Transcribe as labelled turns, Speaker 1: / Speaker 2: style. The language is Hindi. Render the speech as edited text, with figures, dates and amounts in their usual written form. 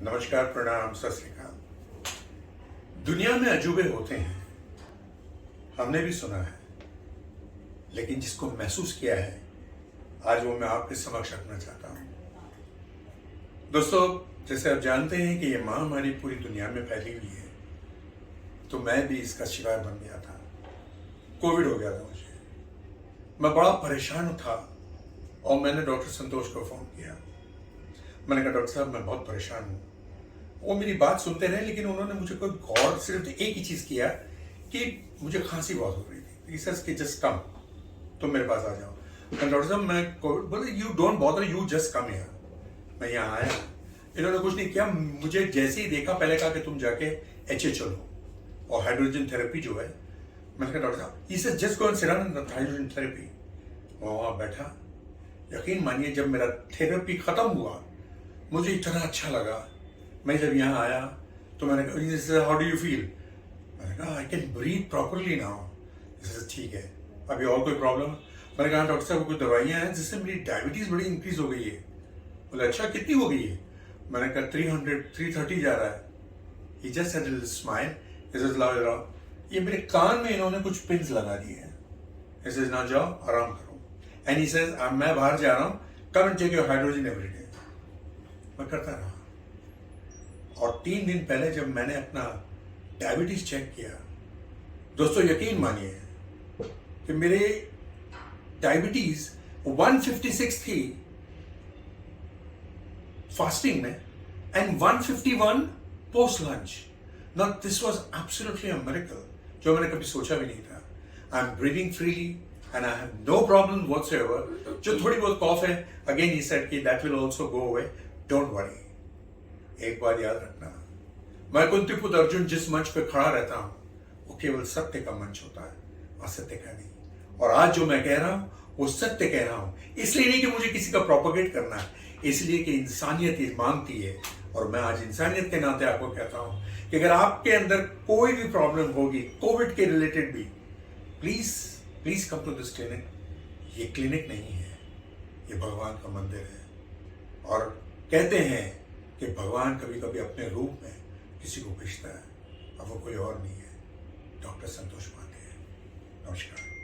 Speaker 1: नमस्कार, प्रणाम, सत श्री अकाल। दुनिया में अजूबे होते हैं, हमने भी सुना है, लेकिन जिसको महसूस किया है आज वो मैं आपके समक्ष रखना चाहता हूं। दोस्तों, जैसे आप जानते हैं कि ये महामारी पूरी दुनिया में फैली हुई है, तो मैं भी इसका शिकार बन गया था। कोविड हो गया था मुझे। मैं बड़ा परेशान था और मैंने डॉक्टर संतोष को फोन किया। मैंने कहा, डॉक्टर साहब मैं बहुत परेशान हूँ। वो मेरी बात सुनते रहे, लेकिन उन्होंने मुझे कोई गौर सिर्फ एक ही चीज किया कि मुझे खांसी बहुत हो रही थी। ही सेड कि जस्ट कम, तुम मेरे पास आ जाओ। मैं डॉक्टर साहब मैं बोले you don't bother, you just come here. मैं यहाँ आया, इन्होंने कुछ नहीं किया। मुझे जैसे ही देखा पहले कहा कि तुम जाके HHO लो और हाइड्रोजन थेरेपी जो है। मैंने कहा डॉक्टर साहब, he said just go and sit down in hydrogen therapy. वहाँ बैठा, यकीन मानिए जब मेरा थेरेपी खत्म हुआ मुझे इतना अच्छा लगा। मैं जब यहाँ आया तो मैंने कहा, हाउ डू यू फील? मैंने कहा, I can breathe properly now. ठीक है, अभी और कोई प्रॉब्लम? मैंने कहा, डॉक्टर साहब कुछ दवाइयाँ हैं जिससे मेरी डायबिटीज बड़ी इंक्रीज हो गई है। बोले अच्छा, कितनी हो गई है? मैंने कहा 300 330 जा रहा है। He just had a little smile. He says, लाओ, ये मेरे कान में इन्होंने कुछ पिन्स लगा दिए हैं। He says, ना जाओ, आराम करो। And he says, अब मैं बाहर जा रहा हूँ, come and take your hydrogen every day। मैं करता रहा, और 3 दिन पहले जब मैंने अपना डायबिटीज चेक किया, दोस्तों यकीन मानिए कि मेरे डायबिटीज 156 थी फास्टिंग में and 151 post lunch. Now this was absolutely a miracle, जो मैंने कभी सोचा भी नहीं था। I am breathing freely and I have no problem whatsoever. जो थोड़ी बहुत कॉफ है, अगेन ही सेड कि that will also go away, don't worry. एक बात याद रखना, मैं कुंतीपुत्र अर्जुन जिस मंच पे खड़ा रहता हूं वो केवल सत्य का मंच होता है, असत्य का नहीं। और आज जो मैं कह रहा हूं वो सत्य कह रहा हूं, इसलिए नहीं कि मुझे किसी का प्रोपोगेट करना है, इसलिए कि इंसानियत ये मांगती है। और मैं आज इंसानियत के नाते आपको कहता हूं कि अगर आपके अंदर कोई भी प्रॉब्लम होगी कोविड के रिलेटेड भी, please please come to this clinic. ये क्लिनिक नहीं है, ये भगवान का मंदिर है। और कहते हैं कि भगवान कभी कभी अपने रूप में किसी को भेजता है, अब वो कोई और नहीं है, डॉक्टर संतोष पांडे है। नमस्कार।